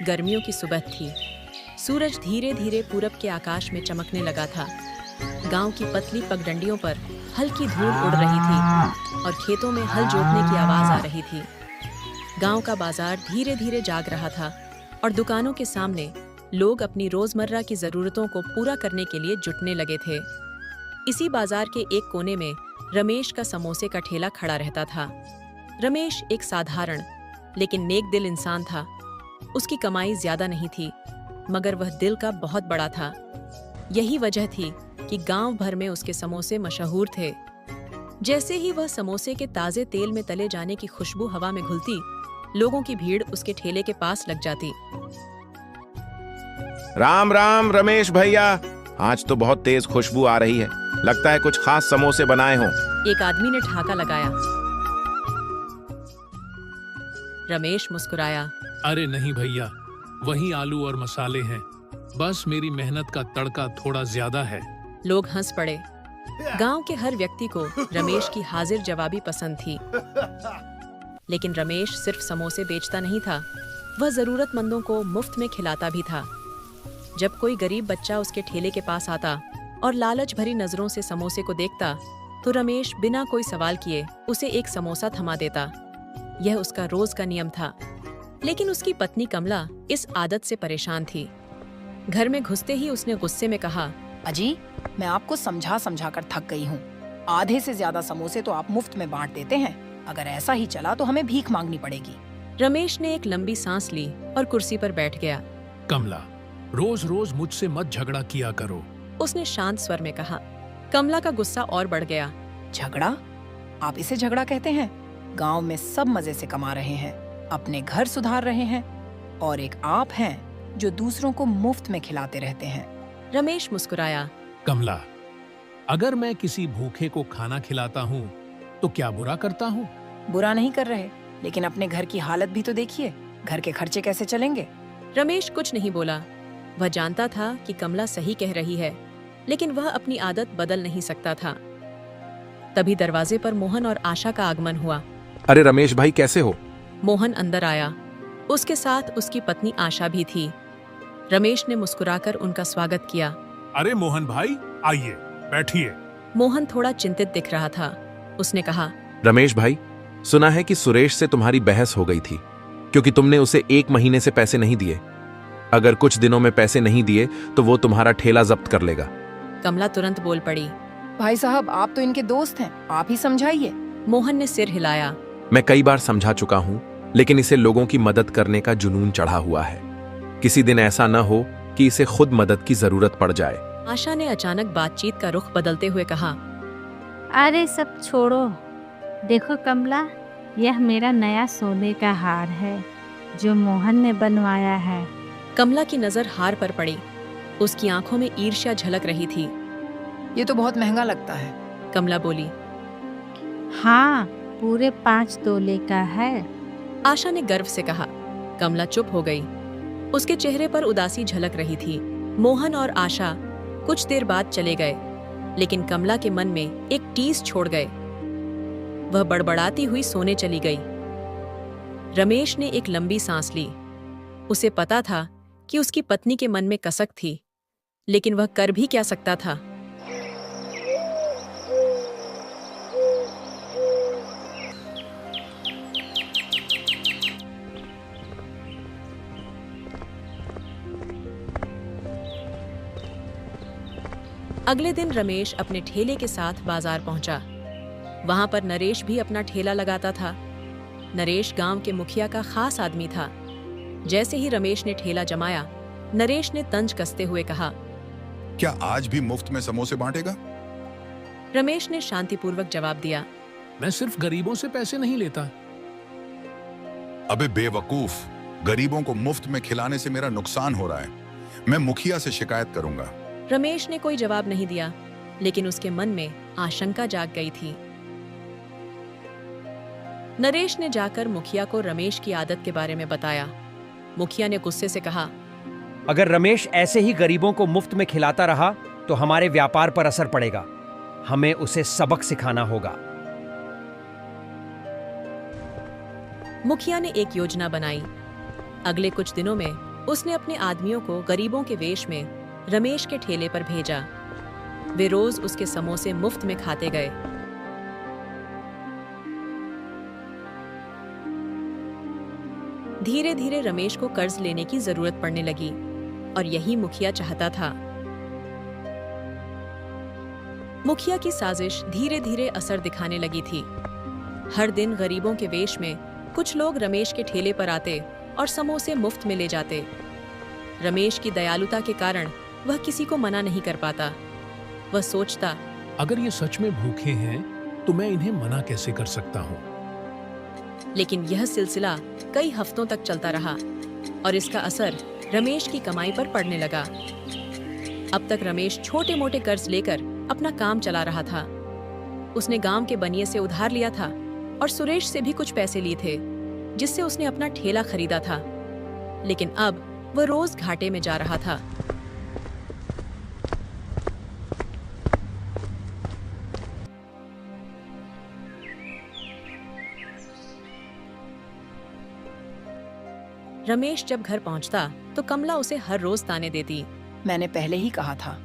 गर्मियों की सुबह थी। सूरज धीरे धीरे पूरब के आकाश में चमकने लगा था। गांव की पतली पगडंडियों पर हल्की धूल उड़ रही थी और खेतों में हल जोतने की आवाज आ रही थी। गांव का बाजार धीरे धीरे जाग रहा था और दुकानों के सामने लोग अपनी रोजमर्रा की जरूरतों को पूरा करने के लिए जुटने लगे थे। इसी बाजार के एक कोने में रमेश का समोसे का ठेला खड़ा रहता था। रमेश एक साधारण लेकिन नेक दिल इंसान था। उसकी कमाई ज्यादा नहीं थी, मगर वह दिल का बहुत बड़ा था। यही वजह थी कि गांव भर में उसके समोसे मशहूर थे। जैसे ही वह समोसे के ताजे तेल में तले जाने की खुशबू हवा में घुलती, लोगों की भीड़ उसके ठेले के पास लग जाती। राम राम रमेश भैया, आज तो बहुत तेज खुशबू आ रही है। लगता है कुछ खास समोसे बनाए हों। एक आदमी ने ठहाका लगाया। रमेश मुस्कुराया। अरे नहीं भैया, वही आलू और मसाले हैं। बस मेरी मेहनत का तड़का थोड़ा ज्यादा है। लोग हंस पड़े। गांव के हर व्यक्ति को रमेश की हाजिर जवाबी पसंद थी। लेकिन रमेश सिर्फ समोसे बेचता नहीं था, वह जरूरतमंदों को मुफ्त में खिलाता भी था। जब कोई गरीब बच्चा उसके ठेले के पास आता और लालच भरी नजरों से समोसे को देखता, तो रमेश बिना कोई सवाल किए उसे एक समोसा थमा देता। यह उसका रोज का नियम था। लेकिन उसकी पत्नी कमला इस आदत से परेशान थी। घर में घुसते ही उसने गुस्से में कहा, अजी, मैं आपको समझा समझा कर थक गई हूँ। आधे से ज्यादा समोसे तो आप मुफ्त में बांट देते हैं। अगर ऐसा ही चला तो हमें भीख मांगनी पड़ेगी। रमेश ने एक लंबी सांस ली और कुर्सी पर बैठ गया। कमला, रोज रोज मुझसे मत झगड़ा किया करो, उसने शांत स्वर में कहा। कमला का गुस्सा और बढ़ गया। झगड़ा? आप इसे झगड़ा कहते हैं? गांव में सब मजे से कमा रहे हैं, अपने घर सुधार रहे हैं, और एक आप हैं जो दूसरों को मुफ्त में खिलाते रहते हैं। रमेश मुस्कुराया। कमला, अगर मैं किसी भूखे को खाना खिलाता हूँ तो क्या बुरा करता हूँ? बुरा नहीं कर रहे, लेकिन अपने घर की हालत भी तो देखिए। घर के खर्चे कैसे चलेंगे? रमेश कुछ नहीं बोला। वह जानता था कि कमला सही कह रही है, लेकिन वह अपनी आदत बदल नहीं सकता था। तभी दरवाजे पर मोहन और आशा का आगमन हुआ। अरे रमेश भाई, कैसे हो? मोहन अंदर आया। उसके साथ उसकी पत्नी आशा भी थी। रमेश ने मुस्कुराकर उनका स्वागत किया। अरे मोहन भाई, आइए, बैठिए। मोहन थोड़ा चिंतित दिख रहा था। उसने कहा, रमेश भाई, सुना है कि सुरेश से तुम्हारी बहस हो गई थी क्योंकि तुमने उसे 1 महीने से पैसे नहीं दिए। अगर कुछ दिनों में पैसे नहीं दिए तो वो तुम्हारा ठेला जब्त कर लेगा। कमला तुरंत बोल पड़ी। भाई साहब, आप तो इनके दोस्त हैं, आप ही समझाइए। मोहन ने सिर हिलाया। मैं कई बार समझा चुका हूं, लेकिन इसे लोगों की मदद करने का जुनून चढ़ा हुआ है। किसी दिन ऐसा न हो कि इसे खुद मदद की जरूरत पड़ जाए। आशा ने अचानक बातचीत का रुख बदलते हुए कहा, अरे सब छोड़ो। देखो कमला, यह मेरा नया सोने का हार है जो मोहन ने बनवाया है। कमला की नजर हार पर पड़ी। उसकी आंखों में ईर्ष्या झलक रही थी। ये तो बहुत महंगा लगता है। कमला बोली। हाँ, पूरे 5 तोले का है। आशा ने गर्व से कहा। कमला चुप हो गई। उसके चेहरे पर उदासी झलक रही थी। मोहन और आशा कुछ देर बाद चले गए, लेकिन कमला के मन में एक टीस छोड़ गए। वह बड़बड़ाती हुई सोने चली गई। रमेश ने एक लंबी सांस ली। उसे पता था कि उसकी पत्नी के मन में कसक थी, लेकिन वह कर भी क्या सकता था। अगले दिन रमेश अपने ठेले के साथ बाजार पहुंचा। वहां पर नरेश भी अपना ठेला लगाता था। नरेश गांव के मुखिया का खास आदमी था। जैसे ही रमेश ने ठेला जमाया, नरेश ने तंज कसते हुए कहा, क्या आज भी मुफ्त में समोसे बांटेगा? रमेश ने शांतिपूर्वक जवाब दिया, मैं सिर्फ गरीबों से पैसे नहीं लेता। अबे बेवकूफ, गरीबों को मुफ्त में खिलाने से मेरा नुकसान हो रहा है। मैं मुखिया से शिकायत करूंगा। रमेश ने कोई जवाब नहीं दिया, लेकिन उसके मन में आशंका जाग गई थी। नरेश ने जाकर मुखिया को रमेश की आदत के बारे में बताया। मुखिया ने गुस्से से कहा, अगर रमेश ऐसे ही गरीबों को मुफ्त में खिलाता रहा तो हमारे व्यापार पर असर पड़ेगा। हमें उसे सबक सिखाना होगा। मुखिया ने एक योजना बनाई। अगले कुछ दिनों में उसने अपने आदमियों को गरीबों के वेश में रमेश के ठेले पर भेजा। वे रोज उसके समोसे मुफ्त में खाते गए। धीरे धीरे रमेश को कर्ज लेने की जरूरत पड़ने लगी और यही मुखिया चाहता था। मुखिया की साजिश धीरे धीरे असर दिखाने लगी थी। हर दिन गरीबों के वेश में कुछ लोग रमेश के ठेले पर आते और समोसे मुफ्त में ले जाते। रमेश की दयालुता के कारण वह किसी को मना नहीं कर पाता। वह सोचता, अगर ये सच में भूखे हैं तो मैं इन्हें मना कैसे कर सकता हूँ। लेकिन यह सिलसिला कई हफ्तों तक चलता रहा और इसका असर रमेश की कमाई पर पड़ने लगा। अब तक रमेश छोटे मोटे कर्ज लेकर अपना काम चला रहा था। उसने गांव के बनिए से उधार लिया था और सुरेश से भी कुछ पैसे लिए थे, जिससे उसने अपना ठेला खरीदा था। लेकिन अब वह रोज घाटे में जा रहा था। रमेश जब घर पहुंचता तो कमला उसे हर रोज ताने देती। मैंने पहले ही कहा था,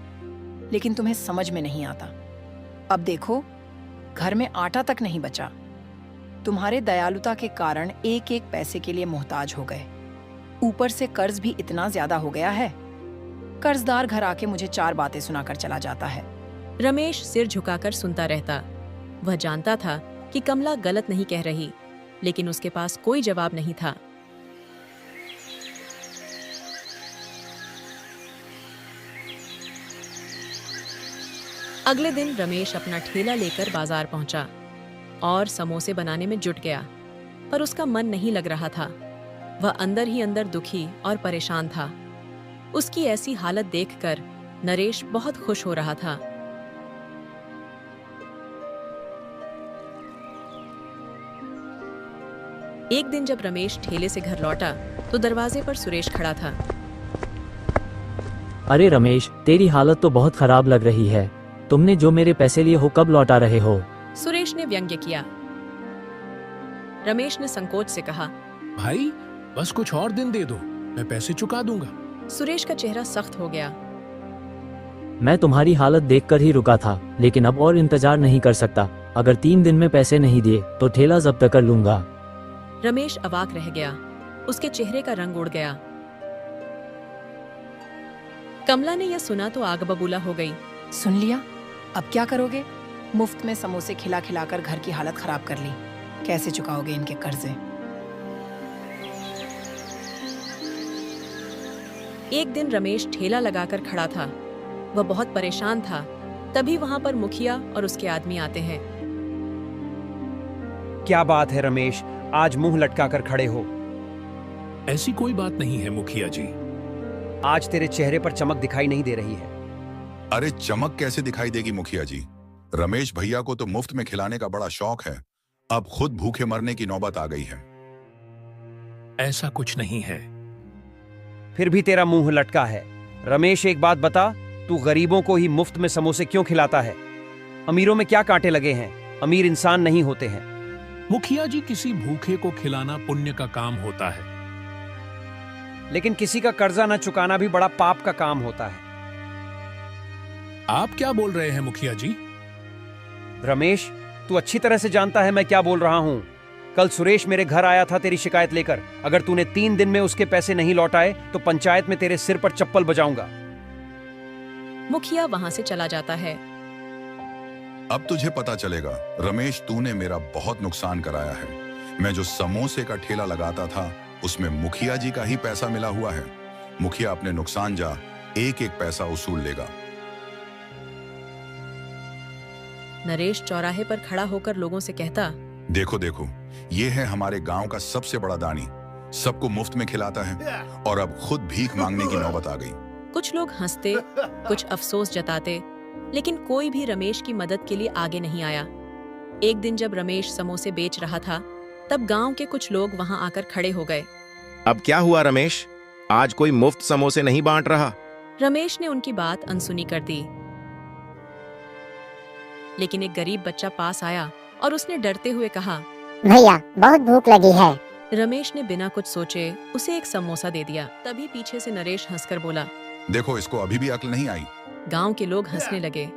लेकिन तुम्हें समझ में नहीं आता। अब देखो, घर में आटा तक नहीं बचा। तुम्हारे दयालुता के कारण एक एक पैसे के लिए मोहताज हो गए। ऊपर से कर्ज भी इतना ज्यादा हो गया है। कर्जदार घर आके मुझे 4 बातें सुनाकर चला जाता है। रमेश सिर झुकाकर सुनता रहता। वह जानता था कि कमला गलत नहीं कह रही, लेकिन उसके पास कोई जवाब नहीं था। अगले दिन रमेश अपना ठेला लेकर बाजार पहुंचा और समोसे बनाने में जुट गया, पर उसका मन नहीं लग रहा था। वह अंदर ही अंदर दुखी और परेशान था। उसकी ऐसी हालत देखकर नरेश बहुत खुश हो रहा था। एक दिन जब रमेश ठेले से घर लौटा तो दरवाजे पर सुरेश खड़ा था। अरे रमेश, तेरी हालत तो बहुत खराब लग रही है। तुमने जो मेरे पैसे लिए हो कब लौटा रहे हो? सुरेश ने व्यंग्य किया। रमेश ने संकोच से कहा, भाई बस कुछ और दिन दे दो, मैं पैसे चुका दूंगा। सुरेश का चेहरा सख्त हो गया। मैं तुम्हारी हालत देखकर ही रुका था, लेकिन अब और इंतजार नहीं कर सकता। अगर 3 दिन में पैसे नहीं दिए तो ठेला जब्त कर लूंगा। रमेश अवाक रह गया। उसके चेहरे का रंग उड़ गया। कमला ने यह सुना तो आग बबूला हो गई। सुन लिया? अब क्या करोगे? मुफ्त में समोसे खिला खिलाकर घर की हालत खराब कर ली। कैसे चुकाओगे इनके कर्जे? एक दिन रमेश ठेला लगाकर खड़ा था। वह बहुत परेशान था। तभी वहां पर मुखिया और उसके आदमी आते हैं। क्या बात है रमेश, आज मुंह लटकाकर खड़े हो? ऐसी कोई बात नहीं है मुखिया जी। आज तेरे चेहरे पर चमक दिखाई नहीं दे रही है। अरे चमक कैसे दिखाई देगी मुखिया जी? रमेश भैया को तो मुफ्त में खिलाने का बड़ा शौक है। अब खुद भूखे मरने की नौबत आ गई है। ऐसा कुछ नहीं है। फिर भी तेरा मुंह लटका है। रमेश, एक बात बता, तू गरीबों को ही मुफ्त में समोसे क्यों खिलाता है? अमीरों में क्या कांटे लगे हैं? अमीर इंसान नहीं होते हैं। मुखिया जी, किसी भूखे को खिलाना पुण्य का काम होता है। लेकिन किसी का कर्जा न चुकाना भी बड़ा पाप का काम होता है। आप क्या बोल रहे हैं मुखिया जी? रमेश, तू अच्छी तरह से जानता है मैं क्या बोल रहा हूं। कल सुरेश मेरे घर आया था तेरी शिकायत लेकर। अगर तूने 3 दिन में उसके पैसे नहीं लौटाए तो पंचायत में तेरे सिर पर चप्पल बजाऊंगा। मुखिया वहां से चला जाता है। अब तुझे पता चलेगा रमेश, तूने मेरा बहुत नुकसान कराया है। मैं जो समोसे का ठेला लगाता था उसमें मुखिया जी का ही पैसा मिला हुआ है। मुखिया अपने नुकसान जा एक एक पैसा वसूल लेगा। नरेश चौराहे पर खड़ा होकर लोगों से कहता, देखो देखो, ये है हमारे गांव का सबसे बड़ा दानी। सबको मुफ्त में खिलाता है और अब खुद भीख मांगने की नौबत आ गई। कुछ लोग हंसते, कुछ अफसोस जताते, लेकिन कोई भी रमेश की मदद के लिए आगे नहीं आया। एक दिन जब रमेश समोसे बेच रहा था, तब गांव के कुछ लोग वहां आकर खड़े हो गए। अब क्या हुआ रमेश? आज कोई मुफ्त समोसे नहीं बांट रहा? रमेश ने उनकी बात अनसुनी कर दी। लेकिन एक गरीब बच्चा पास आया और उसने डरते हुए कहा, भैया बहुत भूख लगी है, रमेश ने बिना कुछ सोचे उसे एक समोसा दे दिया। तभी पीछे से नरेश हंसकर बोला। देखो, इसको अभी भी अक्ल नहीं आई। गांव के लोग हंसने लगे।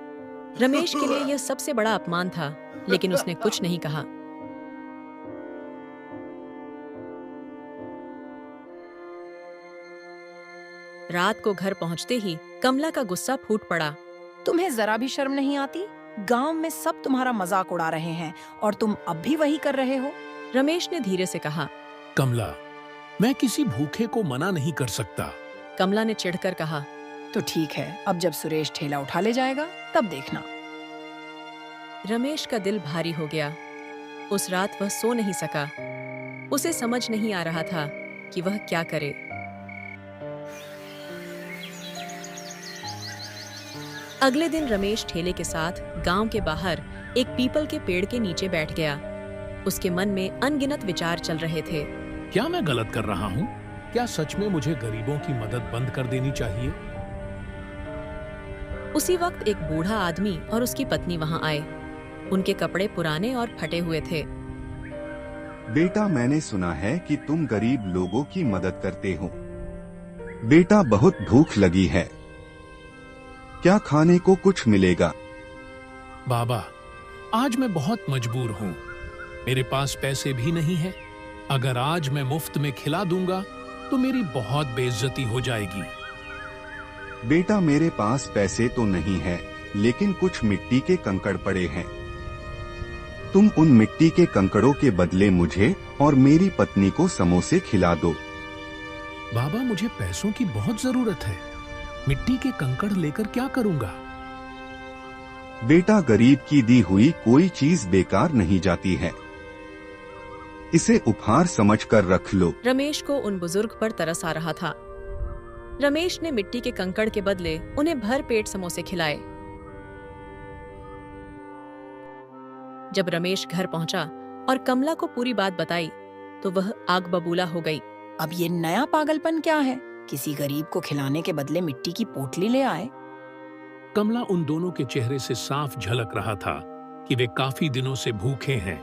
रमेश के लिए यह सबसे बड़ा अपमान था, लेकिन उसने कुछ नहीं कहा। रात को घर पहुंचते ही कमला का गुस्सा फूट पड़ा। तुम्हें जरा भी शर्म नहीं आती? गांव में सब तुम्हारा मजाक उड़ा रहे हैं और तुम अब भी वही कर रहे हो। रमेश ने धीरे से कहा। कमला, मैं किसी भूखे को मना नहीं कर सकता। कमला ने चिढ़कर कहा। तो ठीक है, अब जब सुरेश ठेला उठा ले जाएगा तब देखना। रमेश का दिल भारी हो गया। उस रात वह सो नहीं सका। उसे समझ नहीं आ रहा था कि वह क्या करे। अगले दिन रमेश ठेले के साथ गांव के बाहर एक पीपल के पेड़ के नीचे बैठ गया। उसके मन में अनगिनत विचार चल रहे थे। क्या मैं गलत कर रहा हूँ? क्या सच में मुझे गरीबों की मदद बंद कर देनी चाहिए? उसी वक्त एक बूढ़ा आदमी और उसकी पत्नी वहां आए। उनके कपड़े पुराने और फटे हुए थे। बेटा, मैंने सुना है कि तुम गरीब लोगों की मदद करते हो। बेटा, बहुत भूख लगी है, क्या खाने को कुछ मिलेगा? बाबा, आज मैं बहुत मजबूर हूँ। मेरे पास पैसे भी नहीं है। अगर आज मैं मुफ्त में खिला दूंगा तो मेरी बहुत बेइज्जती हो जाएगी। बेटा, मेरे पास पैसे तो नहीं है, लेकिन कुछ मिट्टी के कंकड़ पड़े हैं। तुम उन मिट्टी के कंकड़ों के बदले मुझे और मेरी पत्नी को समोसे खिला दो। बाबा, मुझे पैसों की बहुत जरूरत है। मिट्टी के कंकड़ लेकर क्या करूंगा? बेटा, गरीब की दी हुई कोई चीज बेकार नहीं जाती है। इसे उपहार समझकर रख लो। रमेश को उन बुजुर्ग पर तरस आ रहा था। रमेश ने मिट्टी के कंकड़ के बदले उन्हें भर पेट समोसे खिलाए। जब रमेश घर पहुंचा और कमला को पूरी बात बताई तो वह आग बबूला हो गई। अब ये नया पागलपन क्या है? किसी गरीब को खिलाने के बदले मिट्टी की पोटली ले आए। कमला उन दोनों के चेहरे से साफ झलक रहा था कि वे काफी दिनों से भूखे हैं।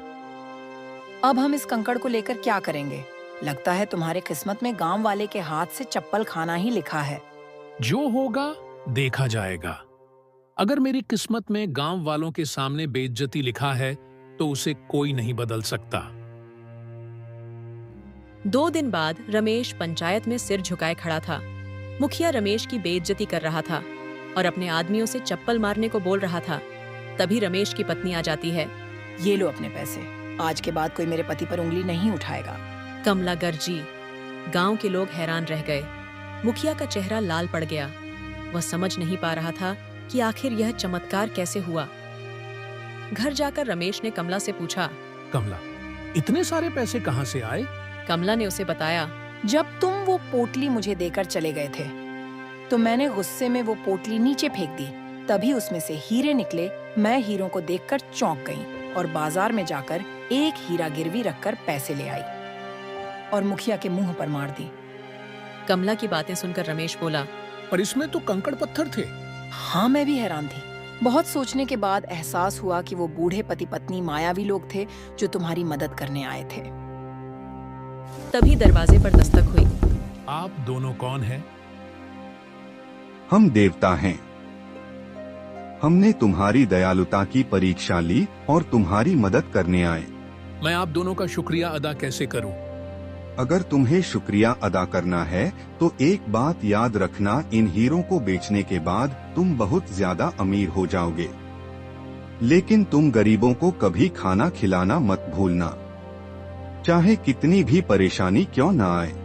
अब हम इस कंकड़ को लेकर क्या करेंगे? लगता है तुम्हारे किस्मत में गांव वाले के हाथ से चप्पल खाना ही लिखा है। जो होगा देखा जाएगा। अगर मेरी किस्मत में गांव वालों के सामने बेइज्जती लिखा है तो उसे कोई नहीं बदल सकता। 2 दिन बाद रमेश पंचायत में सिर झुकाए खड़ा था। मुखिया रमेश की बेइज्जती कर रहा था और अपने आदमियों से चप्पल मारने को बोल रहा था। तभी रमेश की पत्नी आ जाती है। ये लो अपने पैसे, आज के बाद कोई मेरे पति पर उंगली नहीं उठाएगा। कमला गर्जी। गांव के लोग हैरान रह गए। मुखिया का चेहरा लाल पड़ गया। वह समझ नहीं पा रहा था कि आखिर यह चमत्कार कैसे हुआ। घर जाकर रमेश ने कमला से पूछा। कमला, इतने सारे पैसे कहाँ से आए? कमला ने उसे बताया। जब तुम वो पोटली मुझे देकर चले गए थे तो मैंने गुस्से में वो पोटली नीचे फेंक दी। तभी उसमें से हीरे निकले। मैं हीरों को देखकर चौंक गई और बाजार में जाकर एक हीरा गिरवी रखकर पैसे ले आई और मुखिया के मुंह पर मार दी। कमला की बातें सुनकर रमेश बोला। पर इसमें तो कंकड़ पत्थर थे। हाँ, मैं भी हैरान थी। बहुत सोचने के बाद एहसास हुआ कि वो बूढ़े पति पत्नी मायावी लोग थे जो तुम्हारी मदद करने आए थे। तभी दरवाजे पर दस्तक हुई। आप दोनों कौन हैं? हम देवता हैं। हमने तुम्हारी दयालुता की परीक्षा ली और तुम्हारी मदद करने आए। मैं आप दोनों का शुक्रिया अदा कैसे करूं? अगर तुम्हें शुक्रिया अदा करना है तो एक बात याद रखना, इन हीरों को बेचने के बाद तुम बहुत ज्यादा अमीर हो जाओगे। लेकिन तुम गरीबों को कभी खाना खिलाना मत भूलना, चाहे कितनी भी परेशानी क्यों न आए।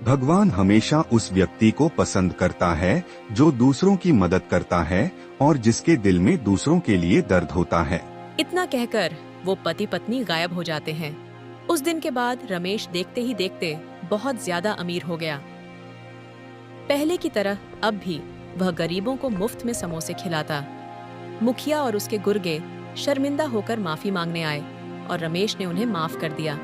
भगवान हमेशा उस व्यक्ति को पसंद करता है जो दूसरों की मदद करता है और जिसके दिल में दूसरों के लिए दर्द होता है। इतना कहकर वो पति पत्नी गायब हो जाते हैं। उस दिन के बाद रमेश देखते ही देखते बहुत ज्यादा अमीर हो गया। पहले की तरह अब भी वह गरीबों को मुफ्त में समोसे खिलाता। मुखिया और उसके गुर्गे शर्मिंदा होकर माफी मांगने आए और रमेश ने उन्हें माफ कर दिया।